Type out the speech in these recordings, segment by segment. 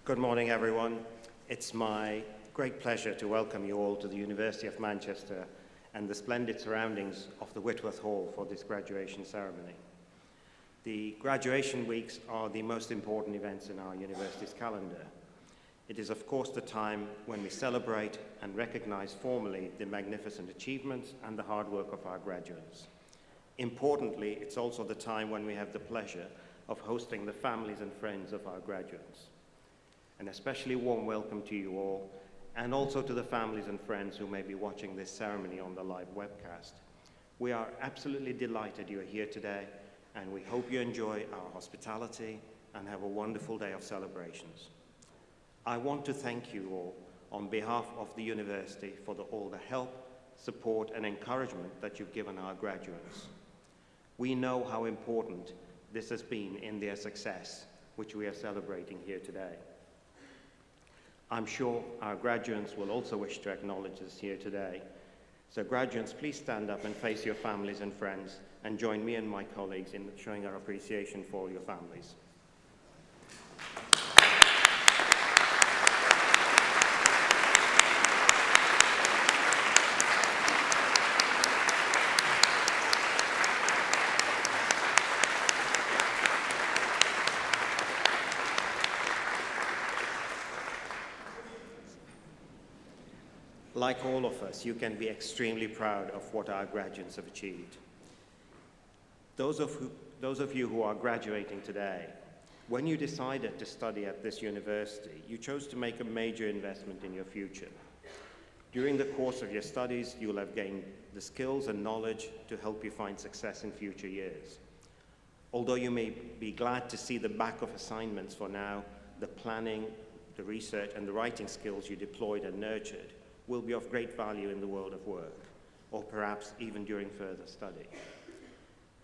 Good morning, everyone. It's my great pleasure to welcome you all to the University of Manchester and the splendid surroundings of the Whitworth Hall for this graduation ceremony. The graduation weeks are the most important events in our university's calendar. It is, of course, the time when we celebrate and recognize formally the magnificent achievements and the hard work of our graduates. Importantly, it's also the time when we have the pleasure of hosting the families and friends of our graduates. An especially warm welcome to you all, and also to the families and friends who may be watching this ceremony on the live webcast. We are absolutely delighted you are here today, and we hope you enjoy our hospitality and have a wonderful day of celebrations. I want to thank you all on behalf of the university for all the help, support, and encouragement that you've given our graduates. We know how important this has been in their success, which we are celebrating here today. I'm sure our graduates will also wish to acknowledge us here today. So graduates, please stand up and face your families and friends, and join me and my colleagues in showing our appreciation for all your families. Like all of us, you can be extremely proud of what our graduates have achieved. Those of you who are graduating today, when you decided to study at this university, you chose to make a major investment in your future. During the course of your studies, you'll have gained the skills and knowledge to help you find success in future years. Although you may be glad to see the back of assignments for now, the planning, the research, and the writing skills you deployed and nurtured will be of great value in the world of work, or perhaps even during further study.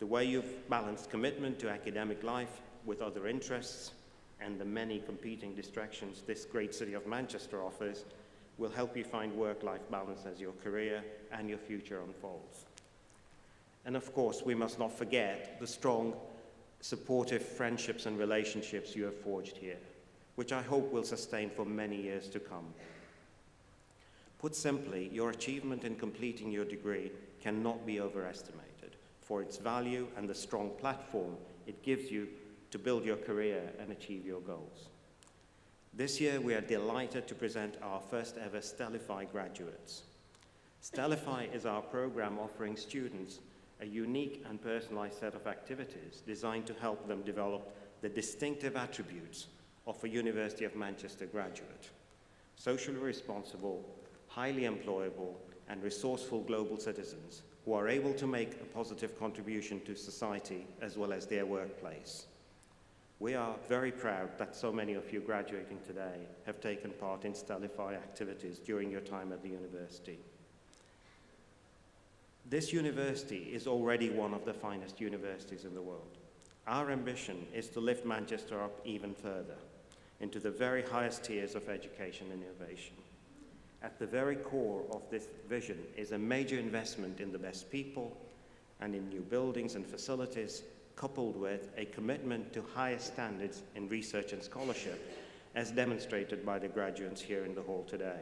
The way you've balanced commitment to academic life with other interests and the many competing distractions this great city of Manchester offers will help you find work-life balance as your career and your future unfolds. And of course, we must not forget the strong, supportive friendships and relationships you have forged here, which I hope will sustain for many years to come. Put simply, your achievement in completing your degree cannot be overestimated for its value and the strong platform it gives you to build your career and achieve your goals. This year, we are delighted to present our first ever Stellify graduates. Stellify is our program offering students a unique and personalized set of activities designed to help them develop the distinctive attributes of a University of Manchester graduate: socially responsible, highly employable, and resourceful global citizens who are able to make a positive contribution to society as well as their workplace. We are very proud that so many of you graduating today have taken part in Stellify activities during your time at the university. This university is already one of the finest universities in the world. Our ambition is to lift Manchester up even further into the very highest tiers of education and innovation. At the very core of this vision is a major investment in the best people and in new buildings and facilities, coupled with a commitment to higher standards in research and scholarship, as demonstrated by the graduates here in the hall today.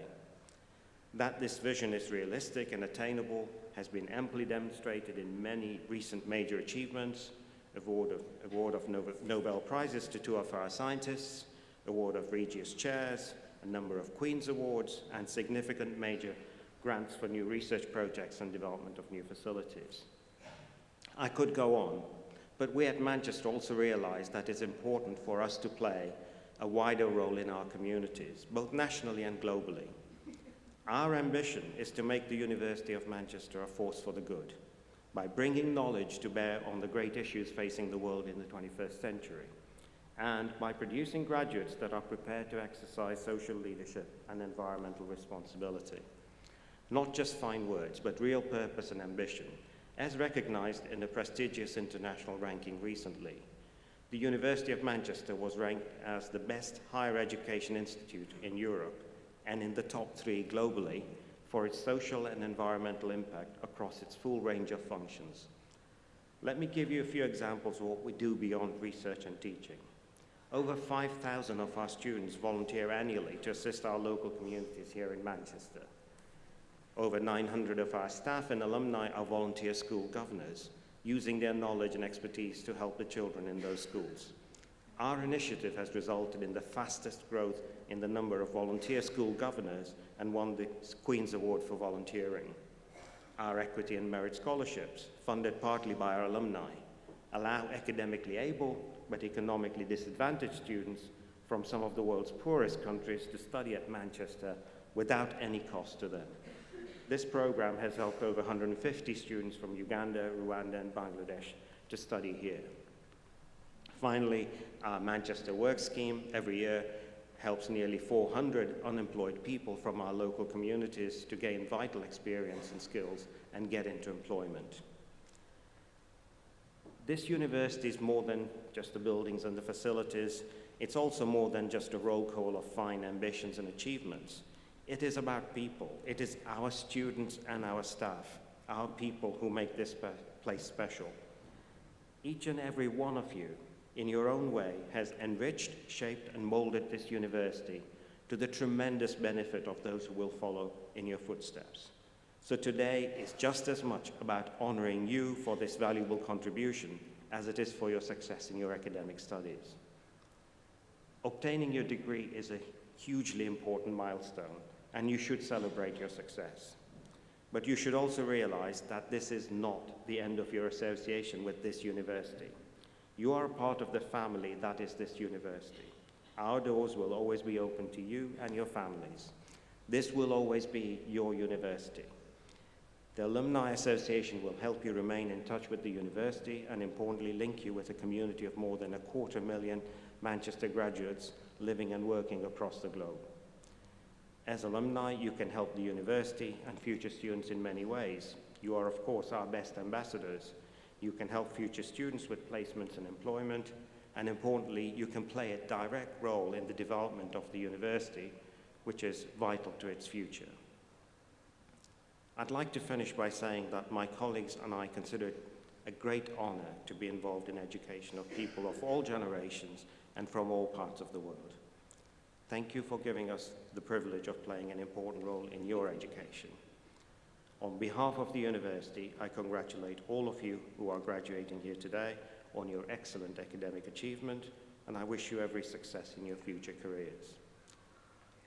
That this vision is realistic and attainable has been amply demonstrated in many recent major achievements: award of Nobel Prizes to 2 of our scientists, award of Regius Chairs, a number of Queen's Awards, and significant major grants for new research projects and development of new facilities. I could go on, but we at Manchester also realize that it's important for us to play a wider role in our communities, both nationally and globally. Our ambition is to make the University of Manchester a force for the good, by bringing knowledge to bear on the great issues facing the world in the 21st century, and by producing graduates that are prepared to exercise social leadership and environmental responsibility. Not just fine words, but real purpose and ambition, as recognized in a prestigious international ranking recently. The University of Manchester was ranked as the best higher education institute in Europe and in the top 3 globally for its social and environmental impact across its full range of functions. Let me give you a few examples of what we do beyond research and teaching. Over 5,000 of our students volunteer annually to assist our local communities here in Manchester. Over 900 of our staff and alumni are volunteer school governors, using their knowledge and expertise to help the children in those schools. Our initiative has resulted in the fastest growth in the number of volunteer school governors and won the Queen's Award for volunteering. Our equity and merit scholarships, funded partly by our alumni, allow academically able but economically disadvantaged students from some of the world's poorest countries to study at Manchester without any cost to them. This program has helped over 150 students from Uganda, Rwanda, and Bangladesh to study here. Finally, our Manchester Work Scheme every year helps nearly 400 unemployed people from our local communities to gain vital experience and skills and get into employment. This university is more than just the buildings and the facilities. It's also more than just a roll call of fine ambitions and achievements. It is about people. It is our students and our staff, our people who make this place special. Each and every one of you, in your own way, has enriched, shaped, and molded this university to the tremendous benefit of those who will follow in your footsteps. So today is just as much about honoring you for this valuable contribution as it is for your success in your academic studies. Obtaining your degree is a hugely important milestone, and you should celebrate your success. But you should also realize that this is not the end of your association with this university. You are a part of the family that is this university. Our doors will always be open to you and your families. This will always be your university. The Alumni Association will help you remain in touch with the university and importantly link you with a community of more than 250,000 Manchester graduates living and working across the globe. As alumni, you can help the university and future students in many ways. You are, of course, our best ambassadors. You can help future students with placements and employment, and importantly, you can play a direct role in the development of the university, which is vital to its future. I'd like to finish by saying that my colleagues and I consider it a great honor to be involved in education of people of all generations and from all parts of the world. Thank you for giving us the privilege of playing an important role in your education. On behalf of the university, I congratulate all of you who are graduating here today on your excellent academic achievement, and I wish you every success in your future careers.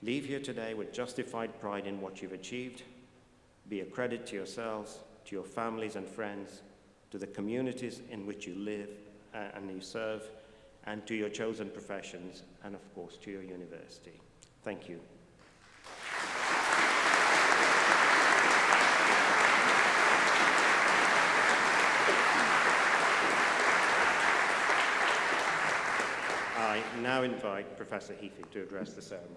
Leave here today with justified pride in what you've achieved. Be a credit to yourselves, to your families and friends, to the communities in which you live and you serve, and to your chosen professions, and of course to your university. Thank you. I now invite Professor Heafy to address the ceremony.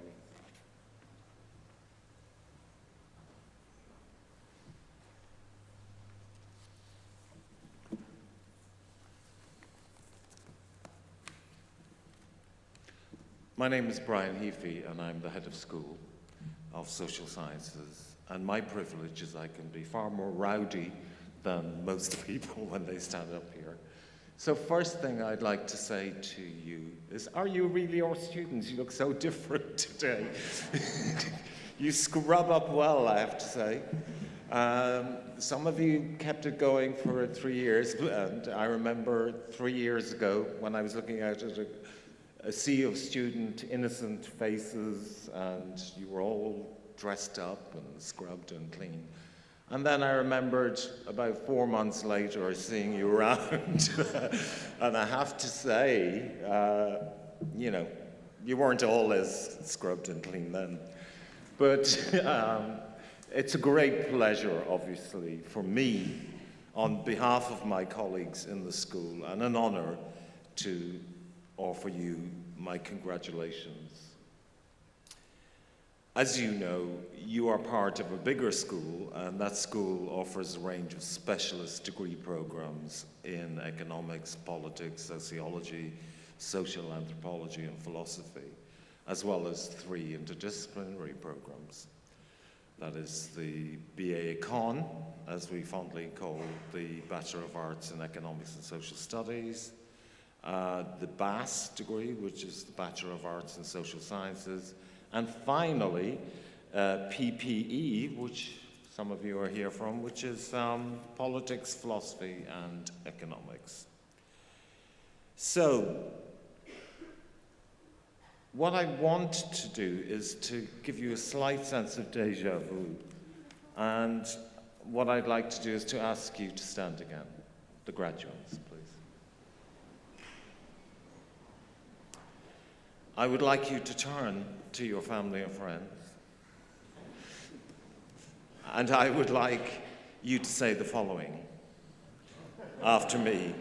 My name is Brian Heafy, and I'm the head of school of social sciences. And my privilege is I can be far more rowdy than most people when they stand up here. So first thing I'd like to say to you is, are you really our students? You look so different today. You scrub up well, I have to say. Some of you kept it going for 3 years, and I remember 3 years ago when I was looking out at a sea of student, innocent faces, and you were all dressed up and scrubbed and clean. And then I remembered about 4 months later seeing you around, and I have to say, you know, you weren't all as scrubbed and clean then. But it's a great pleasure, obviously, for me, on behalf of my colleagues in the school, and an honor to offer you my congratulations. As you know, you are part of a bigger school, and that school offers a range of specialist degree programs in economics, politics, sociology, social anthropology, and philosophy, as well as 3 interdisciplinary programs. That is the BA Econ, as we fondly call the Bachelor of Arts in Economics and Social Studies, the BAS degree, which is the Bachelor of Arts in Social Sciences, and finally, PPE, which some of you are here from, which is Politics, Philosophy, and Economics. So, what I want to do is to give you a slight sense of déjà vu. And what I'd like to do is to ask you to stand again. The graduates, please. I would like you to turn to your family and friends. And I would like you to say the following after me.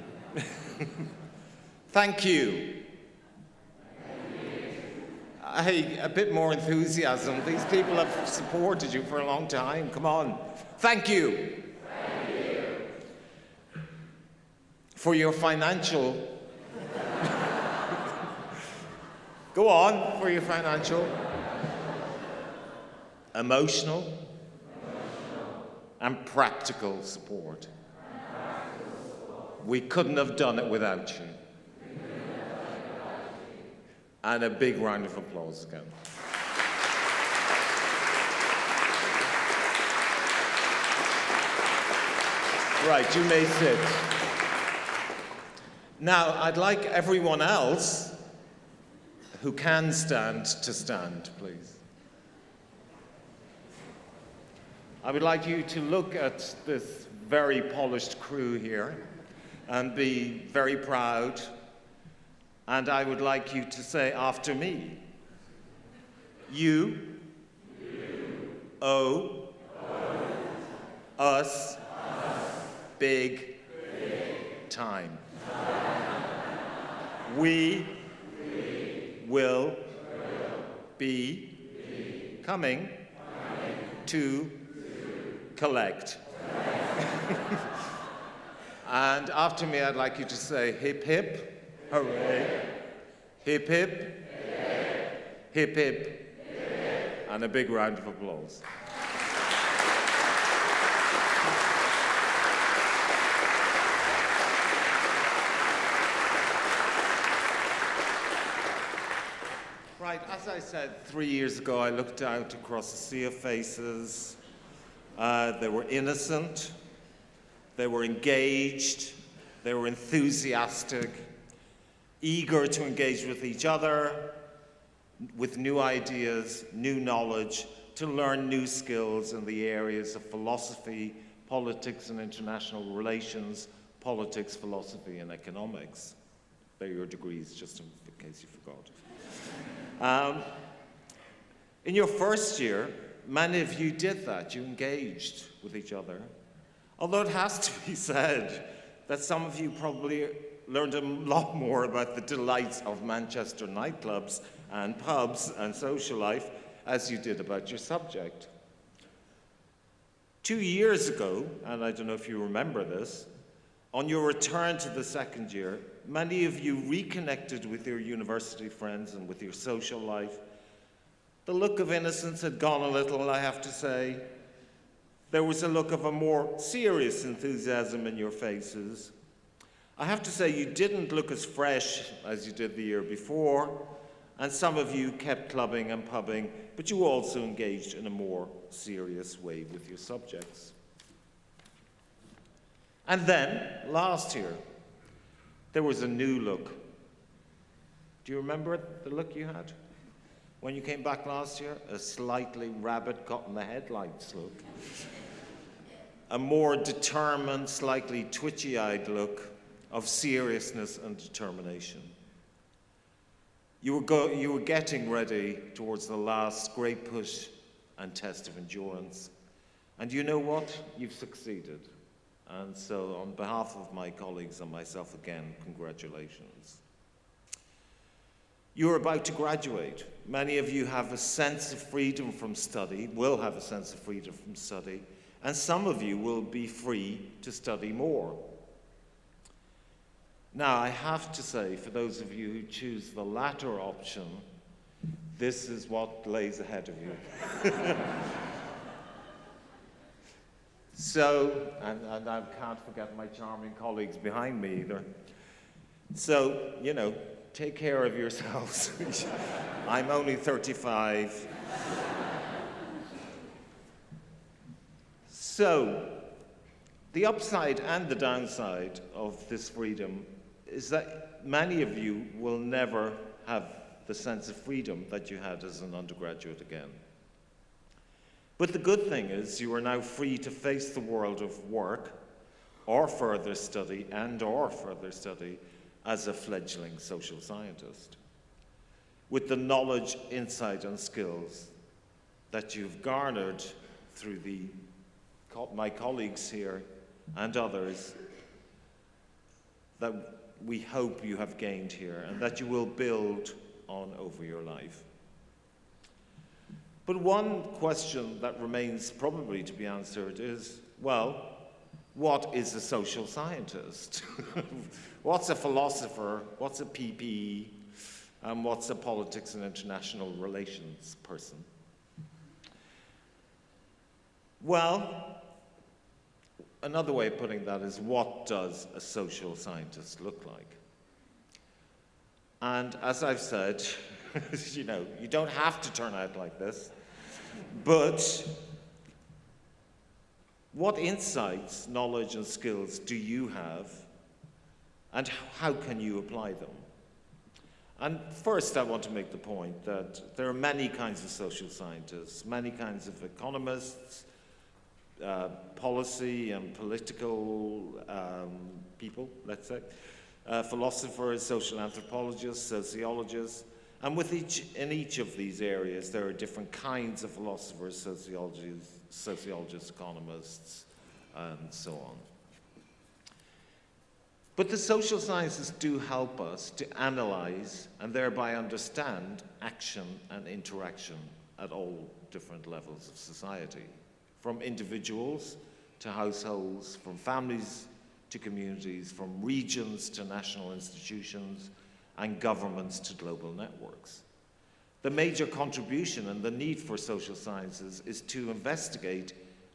Thank you. Hey, a bit more enthusiasm. These people have supported you for a long time. Come on. Thank you. Thank you. For your financial... Go on, for your financial, emotional, and practical support. We couldn't have done it without you. And a big round of applause again. Right, you may sit. Now, I'd like everyone else who can stand to stand, please. I would like you to look at this very polished crew here and be very proud. And I would like you to say after me, you owe us big time. We will be coming to collect. And after me, I'd like you to say hip hip. Hooray. Hip hip. Hip hip. And a big round of applause. Right, as I said, 3 years ago, I looked out across a sea of faces. They were innocent. They were engaged. They were enthusiastic, eager to engage with each other, with new ideas, new knowledge, to learn new skills in the areas of philosophy, politics and international relations, politics, philosophy, and economics. They're your degrees, just in case you forgot. In your first year, many of you did that. You engaged with each other. Although it has to be said that some of you probably learned a lot more about the delights of Manchester nightclubs and pubs and social life as you did about your subject. 2 years ago, and I don't know if you remember this, on your return to the second year, many of you reconnected with your university friends and with your social life. The look of innocence had gone a little, I have to say. There was a look of a more serious enthusiasm in your faces. I have to say you didn't look as fresh as you did the year before, and some of you kept clubbing and pubbing, but you also engaged in a more serious way with your subjects. And then, last year, there was a new look. Do you remember the look you had when you came back last year? A slightly rabbit caught in the headlights look. A more determined, slightly twitchy-eyed look of seriousness and determination. You were getting ready towards the last great push and test of endurance. And you know what? You've succeeded. And so on behalf of my colleagues and myself again, congratulations. You're about to graduate. Many of you have a sense of freedom from study, will have a sense of freedom from study, and some of you will be free to study more. Now, I have to say, for those of you who choose the latter option, this is what lays ahead of you. So, and I can't forget my charming colleagues behind me either. So, take care of yourselves. I'm only 35. So, the upside and the downside of this freedom is that many of you will never have the sense of freedom that you had as an undergraduate again. But the good thing is you are now free to face the world of work or further study as a fledgling social scientist, with the knowledge, insight, and skills that you've garnered through my colleagues here and others that we hope you have gained here and that you will build on over your life. But one question that remains probably to be answered is, well, what is a social scientist? What's a philosopher? What's a PPE? And what's a politics and international relations person? Well, another way of putting that is, what does a social scientist look like? And as I've said, you don't have to turn out like this, but what insights, knowledge, and skills do you have, and how can you apply them? And first, I want to make the point that there are many kinds of social scientists, many kinds of economists, policy and political people, let's say, philosophers, social anthropologists, sociologists, and in each of these areas there are different kinds of philosophers, sociologists, economists, and so on. But the social sciences do help us to analyze and thereby understand action and interaction at all different levels of society, from individuals to households, from families to communities, from regions to national institutions, and governments to global networks. The major contribution and the need for social sciences is to investigate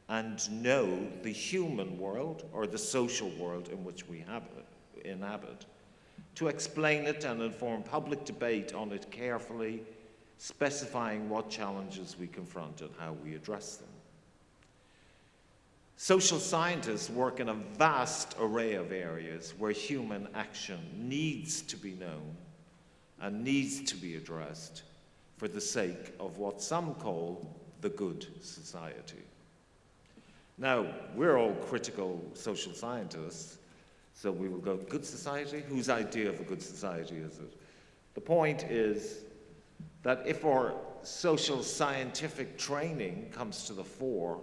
and know the human world, or the social world in which we inhabit, to explain it and inform public debate on it carefully, specifying what challenges we confront and how we address them. Social scientists work in a vast array of areas where human action needs to be known and needs to be addressed for the sake of what some call the good society. Now, we're all critical social scientists, so we will go, good society? Whose idea of a good society is it? The point is that if our social scientific training comes to the fore,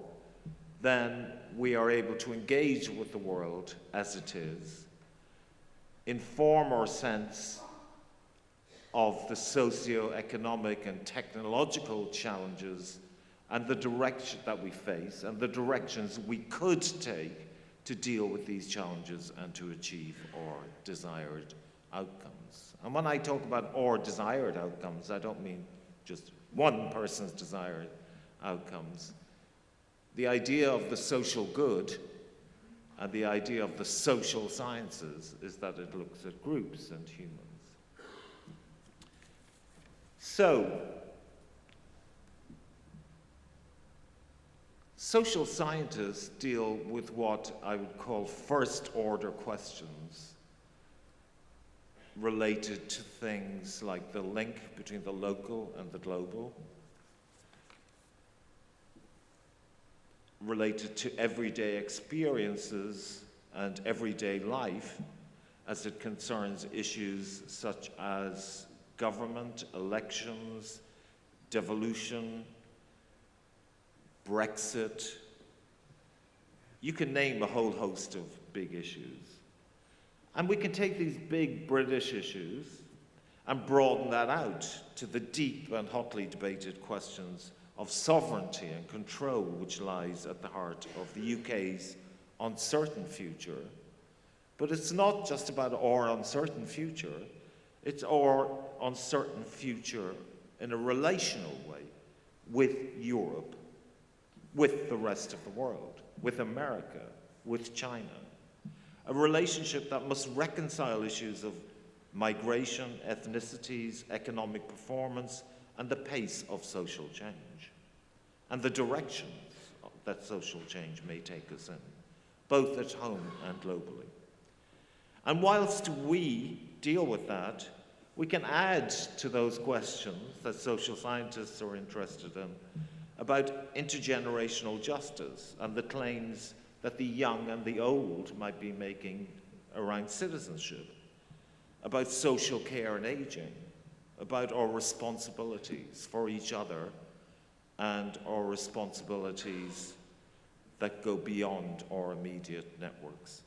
then we are able to engage with the world as it is, inform our sense of the socio-economic and technological challenges and the direction that we face and the directions we could take to deal with these challenges and to achieve our desired outcomes. And when I talk about our desired outcomes, I don't mean just one person's desired outcomes. The idea of the social good and the idea of the social sciences is that it looks at groups and humans. So, social scientists deal with what I would call first-order questions related to things like the link between the local and the global, related to everyday experiences and everyday life as it concerns issues such as government, elections, devolution, Brexit. You can name a whole host of big issues. And we can take these big British issues and broaden that out to the deep and hotly debated questions of sovereignty and control, which lies at the heart of the UK's uncertain future. But it's not just about our uncertain future, it's our uncertain future in a relational way with Europe, with the rest of the world, with America, with China. A relationship that must reconcile issues of migration, ethnicities, economic performance, and the pace of social change, and the directions that social change may take us in, both at home and globally. And whilst we deal with that, we can add to those questions that social scientists are interested in about intergenerational justice and the claims that the young and the old might be making around citizenship, about social care and aging, about our responsibilities for each other and our responsibilities that go beyond our immediate networks.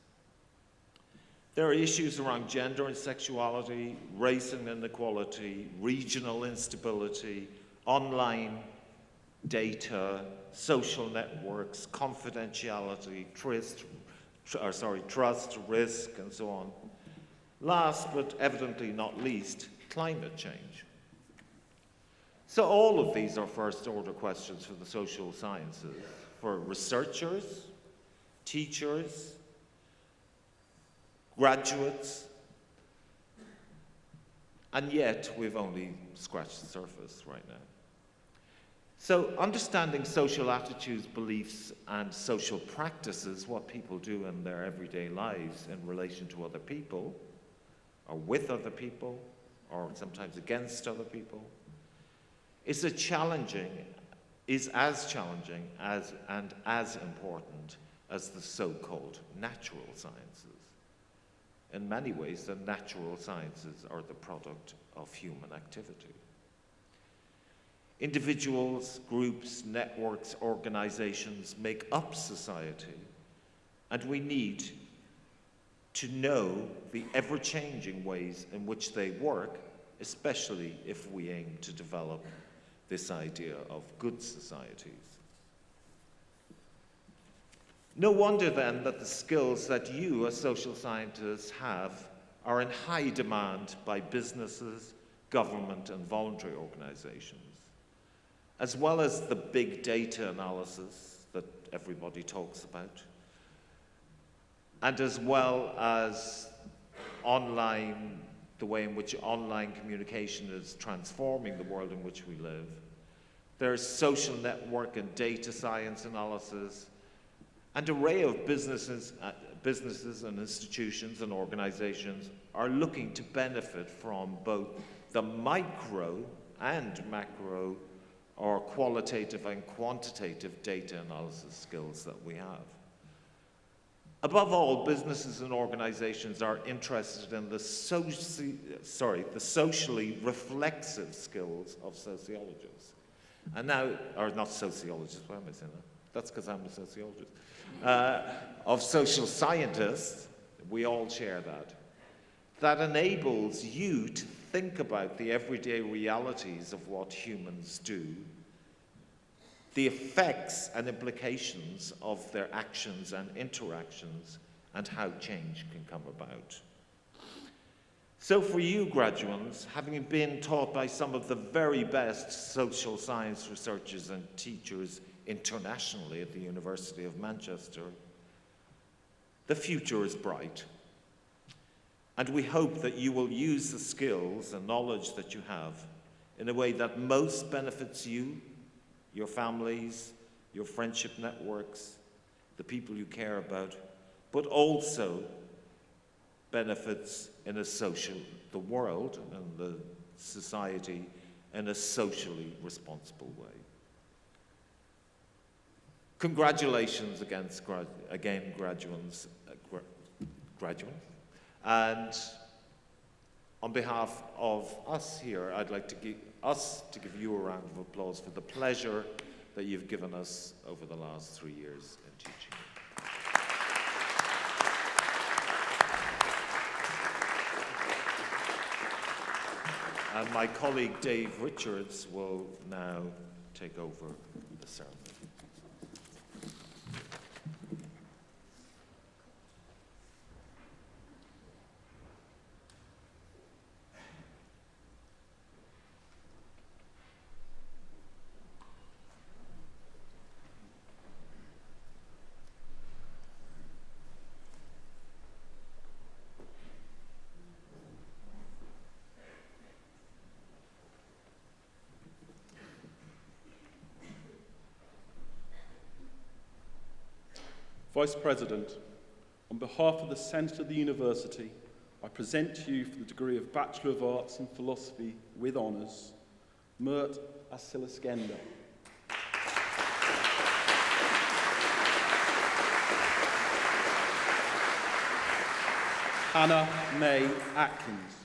There are issues around gender and sexuality, race and inequality, regional instability, online data, social networks, confidentiality, trust, risk, and so on. Last, but evidently not least, climate change. So all of these are first-order questions for the social sciences, for researchers, teachers, graduates, and yet we've only scratched the surface right now. So understanding social attitudes, beliefs, and social practices, what people do in their everyday lives in relation to other people, or with other people, or sometimes against other people, is as challenging and as important as the so-called natural sciences. In many ways, the natural sciences are the product of human activity. Individuals, groups, networks, organizations make up society, and we need to know the ever-changing ways in which they work, especially if we aim to develop this idea of good societies. No wonder then that the skills that you as social scientists have are in high demand by businesses, government, and voluntary organizations, as well as the big data analysis that everybody talks about, and as well as online, the way in which online communication is transforming the world in which we live. There's social network and data science analysis, and an array of businesses and institutions and organizations are looking to benefit from both the micro and macro or qualitative and quantitative data analysis skills that we have. Above all, businesses and organizations are interested in the socially reflexive skills of sociologists. And now, or not sociologists, why am I saying that? That's because I'm a sociologist. Of social scientists, we all share that. That enables you to think about the everyday realities of what humans do, the effects and implications of their actions and interactions, and how change can come about. So for you graduates, having been taught by some of the very best social science researchers and teachers internationally at the University of Manchester, the future is bright. And we hope that you will use the skills and knowledge that you have in a way that most benefits you, your families, your friendship networks, the people you care about, but also benefits in the world and the society in a socially responsible way. Congratulations again, graduates. And on behalf of us here, I'd like to give you a round of applause for the pleasure that you've given us over the last 3 years in teaching. And my colleague Dave Richards will now take over the ceremony. Vice President, on behalf of the Senate of the University, I present to you for the degree of Bachelor of Arts in Philosophy with Honours, Mert Asilaskenda. Hannah May Atkins.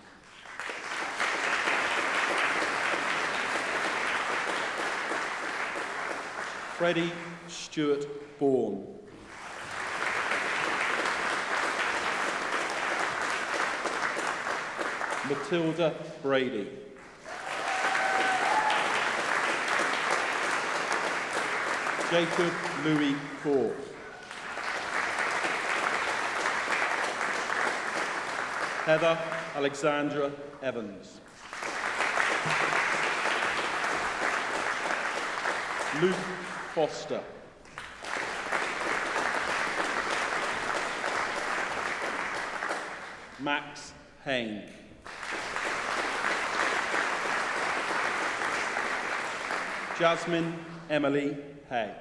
Freddie Stuart Bourne. Matilda Brady. Jacob Louis Court. Heather Alexandra Evans. Luke Foster. Max Hain. Jasmine Emily Hay.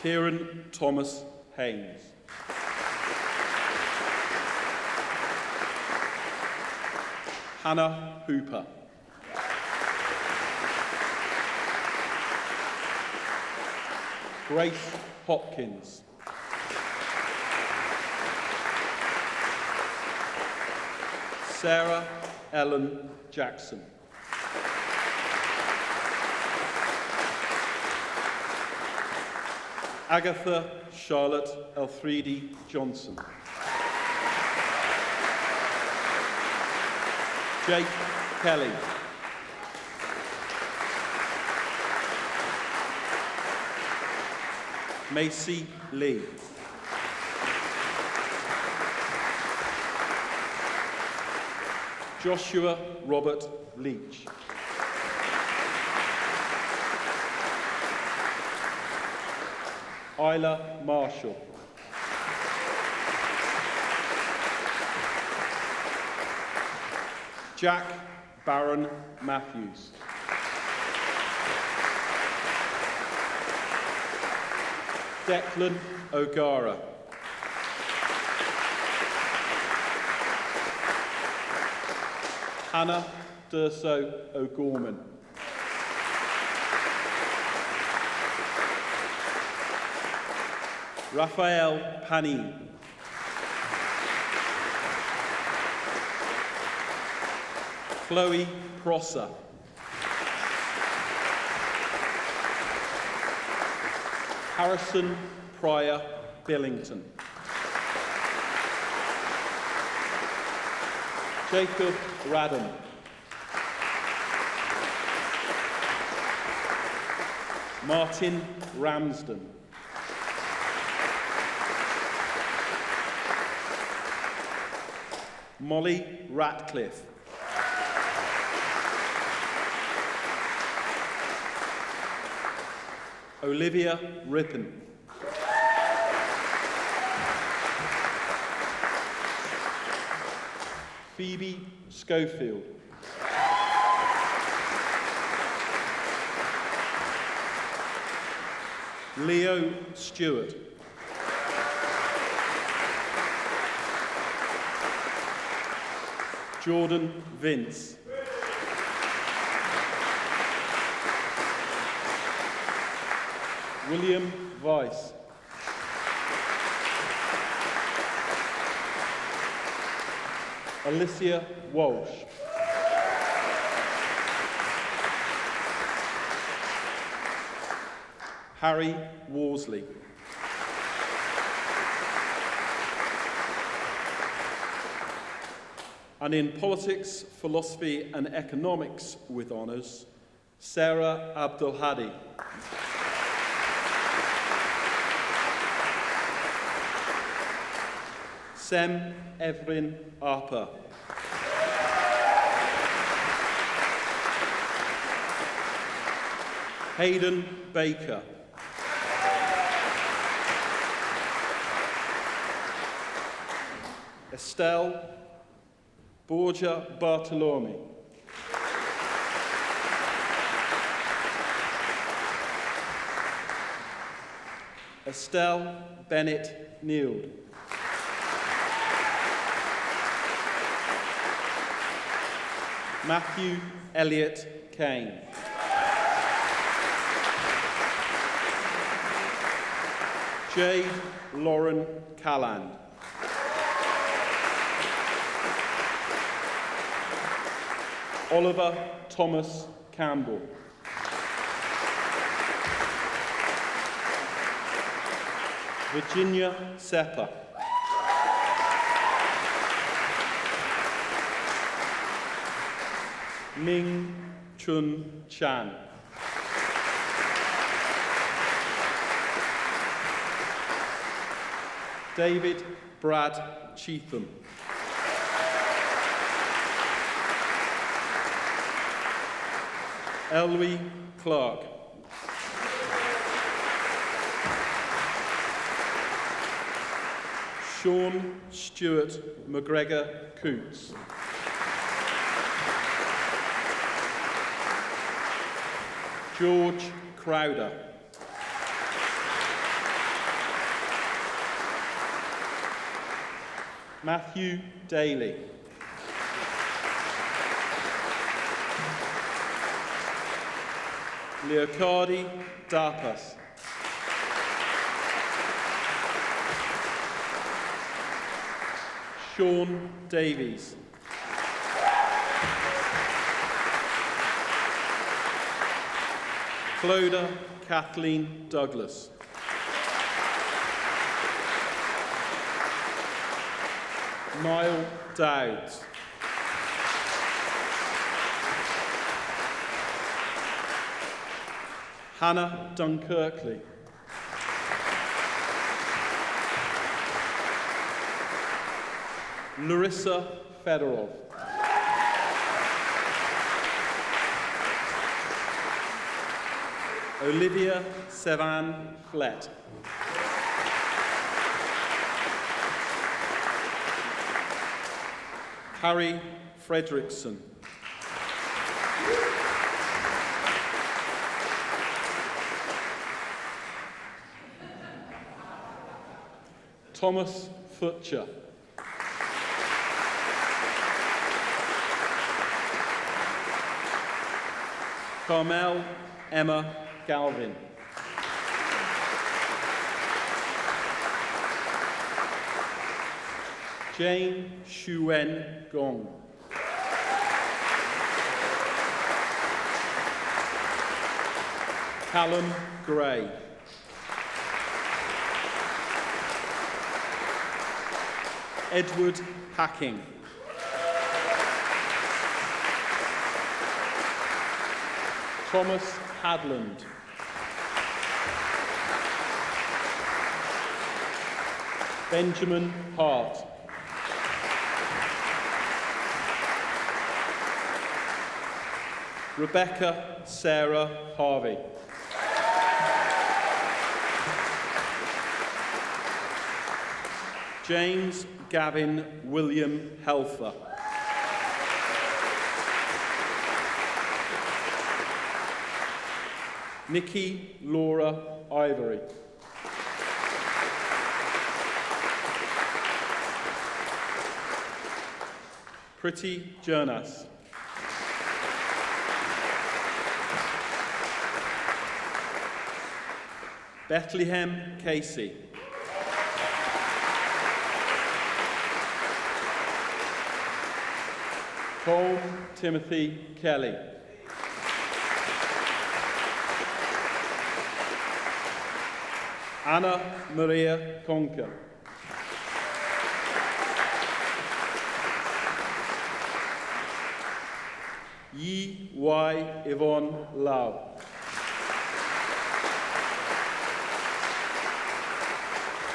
Kieran Thomas Haynes. Hannah Hooper. Grace Hopkins. Sarah Ellen Jackson. Agatha Charlotte Elfriede Johnson. Jake Kelly. Macy Lee. Joshua Robert Leach. Isla Marshall. Jack Baron Matthews. Declan O'Gara. Hannah Durso O'Gorman. Raphael Panin. Chloe Prosser. Harrison Pryor Billington. Jacob Radham. Martin Ramsden. Molly Ratcliffe. Olivia Rippon. Phoebe Schofield. Leo Stewart. Jordan Vince. William Weiss. Alicia Walsh. Harry Worsley. And in politics, philosophy and economics with honours, Sarah Abdulhadi. Sem Evrin Arpa. Hayden Baker. Estelle Borgia Bartolome. Estelle Bennett Neild. Matthew Elliott Kane. Jade Lauren Calland. Oliver Thomas Campbell. Virginia Sepper. Ming Chun Chan. David Brad Cheetham. Elwie Clark. Sean Stewart McGregor Coots. George Crowder. Matthew Daly. Leocardi Darpas. Sean Davies. Clodagh Kathleen Douglas. Niall Dowds. Hannah Dunkirkley. Larissa Fedorov. Olivia Sevan Flett. Harry Fredrickson. Thomas Futcher. Carmel Emma Galvin. Jane Shuen Gong. Callum Gray. Edward Hacking. Thomas Hadland. Benjamin Hart. Rebecca Sarah Harvey. James Gavin William Helfer. Nikki Laura Ivory. Pretty Jonas. Bethlehem Casey. Cole Timothy Kelly. Anna Maria Conker. Yi Y Yvonne Lau.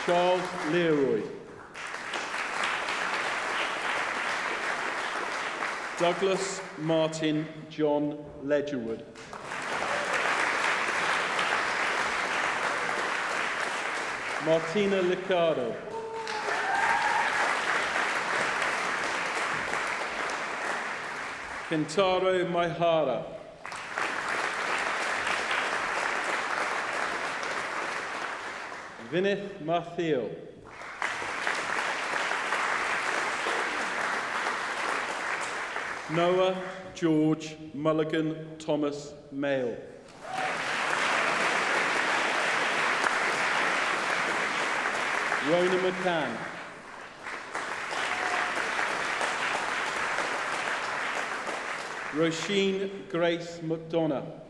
Charles Leroy. Douglas Martin John Ledgerwood. Martina Liccardo. Kentaro Maihara. Vinith Mathiel. Noah George Mulligan Thomas Mayle. Rona McCann. Roisin Grace McDonough.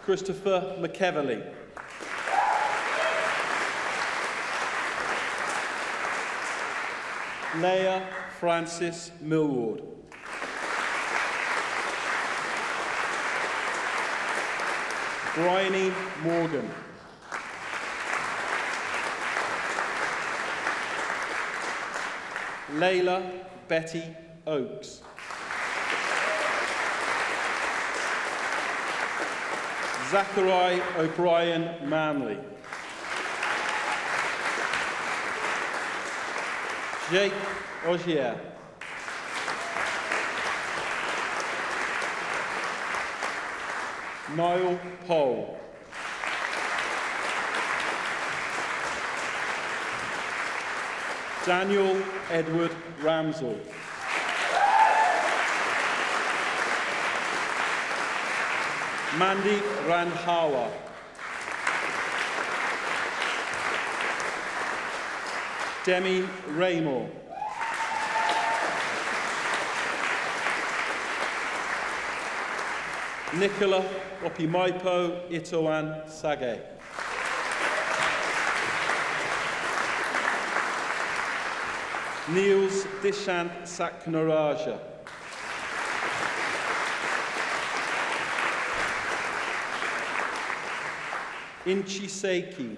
Christopher McEverly. Leah Francis Millward. Bryony Morgan. Layla Betty Oakes. Zachary O'Brien Manley. Jake Ogier. Niall Poll. Daniel Edward Ramsell. Mandy Randhawa. Demi Raymore. Nicola Opimaipo Itoan Sage. Niels Dishant Saknaraja. Inchi Seiki.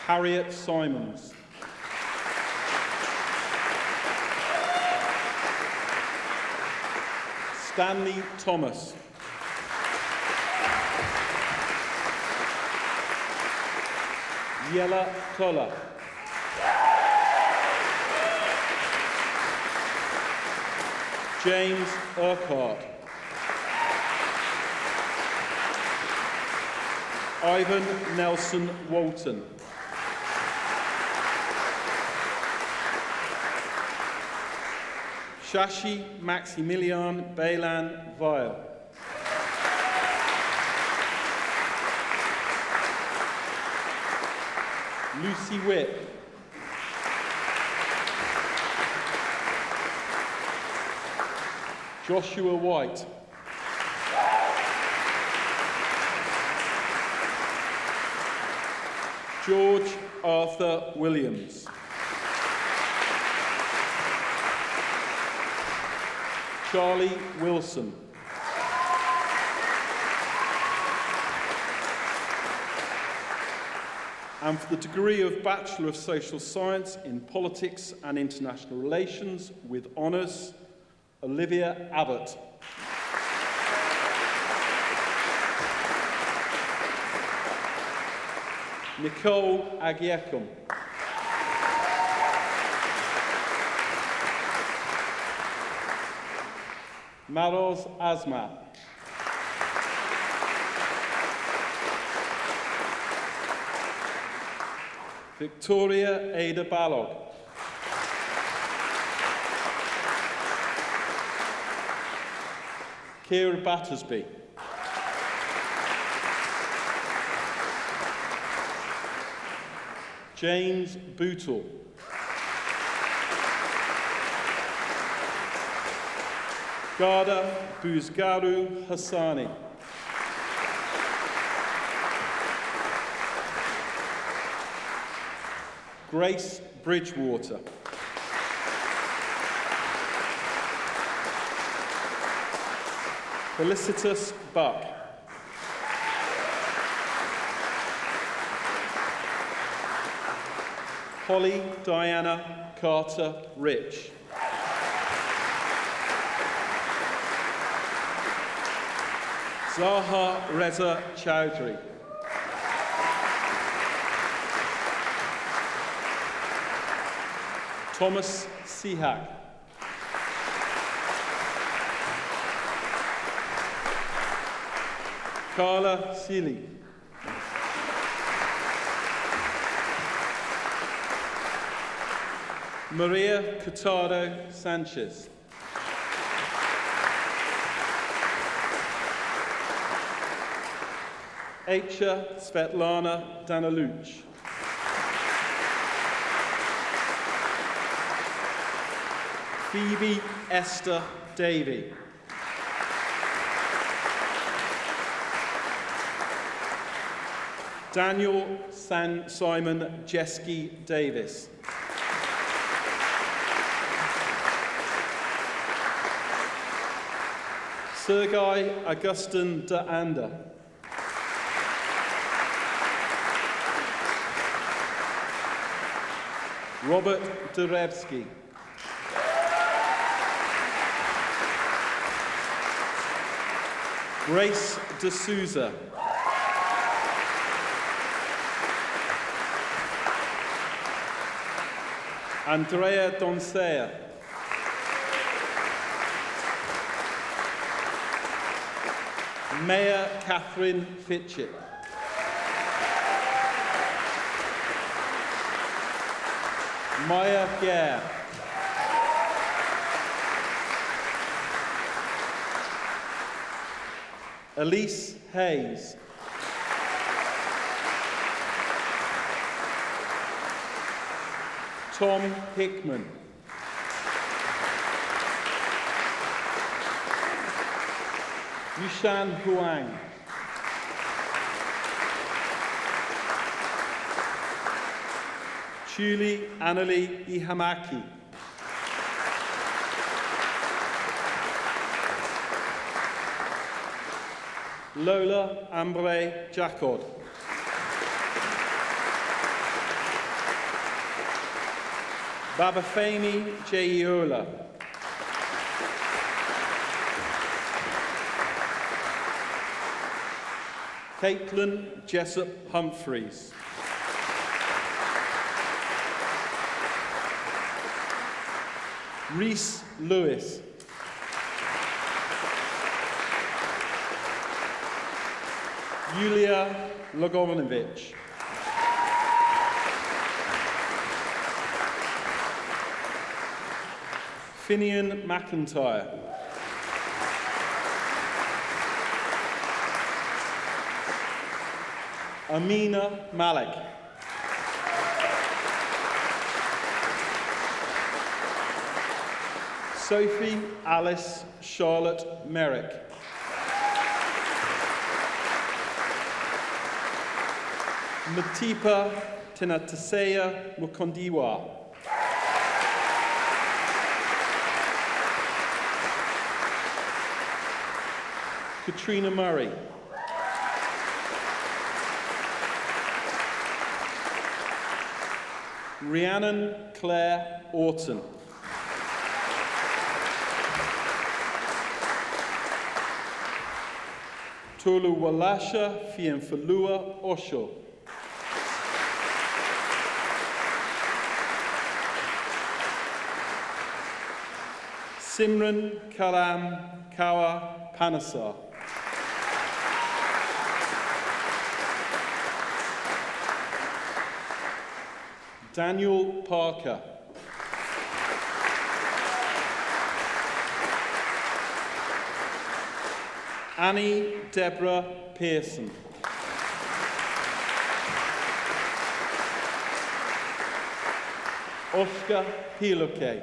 Harriet Simons. Stanley Thomas. Yella Tola. James Urquhart. Ivan Nelson Walton. Shashi Maximilian Baylan Weil. Lucy Whip. Joshua White. George Arthur Williams. Charlie Wilson. And for the degree of Bachelor of Social Science in Politics and International Relations with honours, Olivia Abbott. Nicole Agiekum. Maros Asmat. Victoria Ada Balog. Kira Battersby. James Bootle. Garda Buzgaru Hassani. Grace Bridgewater. Felicitas Buck. Holly Diana Carter Rich. Zaha Reza Chowdhury. Thomas Sihak. Carla Seeley. Maria Cotado Sanchez. Aisha Svetlana Danaluch. Phoebe Esther Davey. Daniel Simon Jeske Davis. Sergei Augustin de Ander. Robert Derevsky. Grace D'Souza. Andrea Donsea. Mayor Catherine Fitchett. Maya Gare. Elise Hayes. Tom Hickman. Yushan Huang. Chuli Annalie Ihamaki. Lola Ambre Jacod. Babafemi Jeiola. Caitlin Jessup Humphreys. Reese Lewis. Yulia Logonovich. Finian McIntyre. Amina Malik. Sophie Alice Charlotte Merrick. Matipa Tinatasea Mukondiwa. Katrina Murray. Rhiannon Claire Orton. Toluwalasha Fianfalua Osho. Simran Kalam Kawa Panasar. Daniel Parker. Annie Deborah Pearson. Oscar Piloke.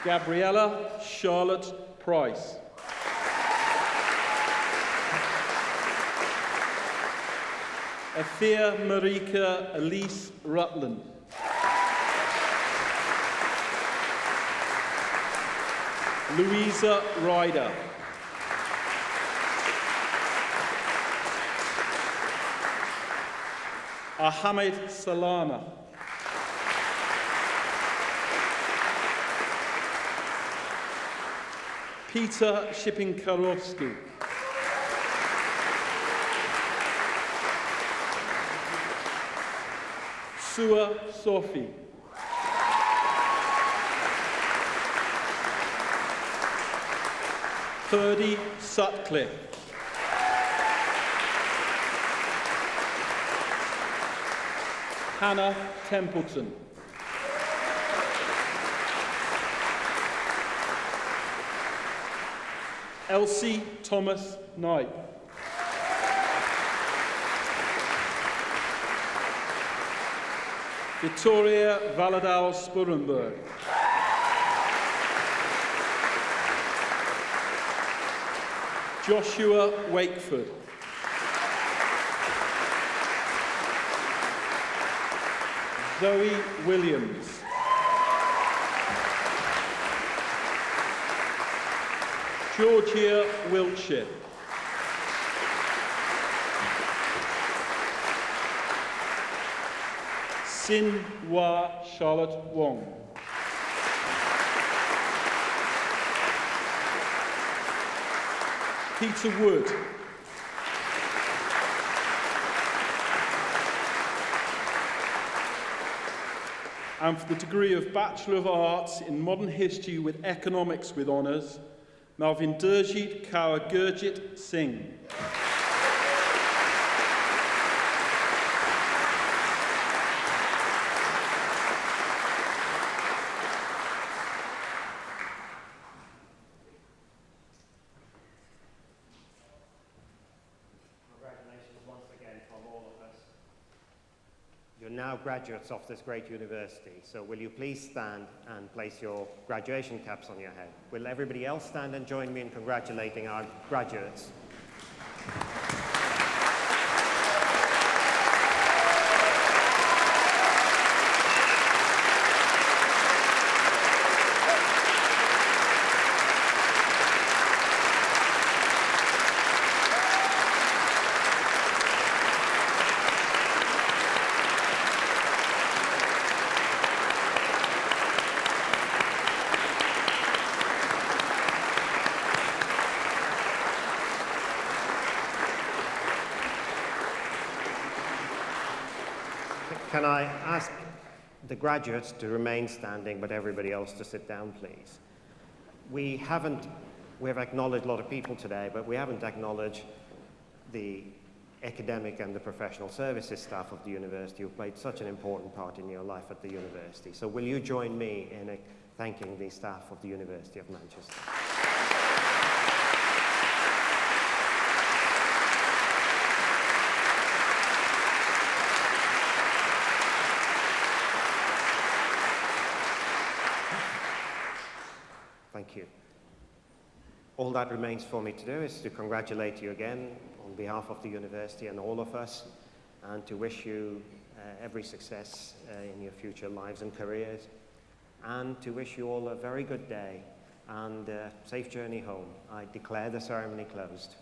Gabriella Charlotte Price. Afia Marika Elise Rutland. Louisa Ryder. Ahmed Salama. Peter Shipinkarowski. Sua Sophie. Purdy Sutcliffe. Hannah Templeton. Elsie Thomas Knight. Victoria Valadao Spurenberg. Joshua Wakeford. Zoe Williams. Georgia Wiltshire. Sin Hua Charlotte Wong. Peter Wood. And for the degree of Bachelor of Arts in Modern History with Economics with honours, Malvin Durjit Kaur Gurjit Singh. Congratulations once again from all of us. You're now graduates of this great university, so will you please stand and place your graduation caps on your head? Will everybody else stand and join me in congratulating our graduates? Can I ask the graduates to remain standing, but everybody else to sit down, please? We have acknowledged a lot of people today, but we haven't acknowledged the academic and the professional services staff of the university who played such an important part in your life at the university. So will you join me in thanking the staff of the University of Manchester? Thank you. All that remains for me to do is to congratulate you again on behalf of the university and all of us, and to wish you every success in your future lives and careers, and to wish you all a very good day and safe journey home. I declare the ceremony closed.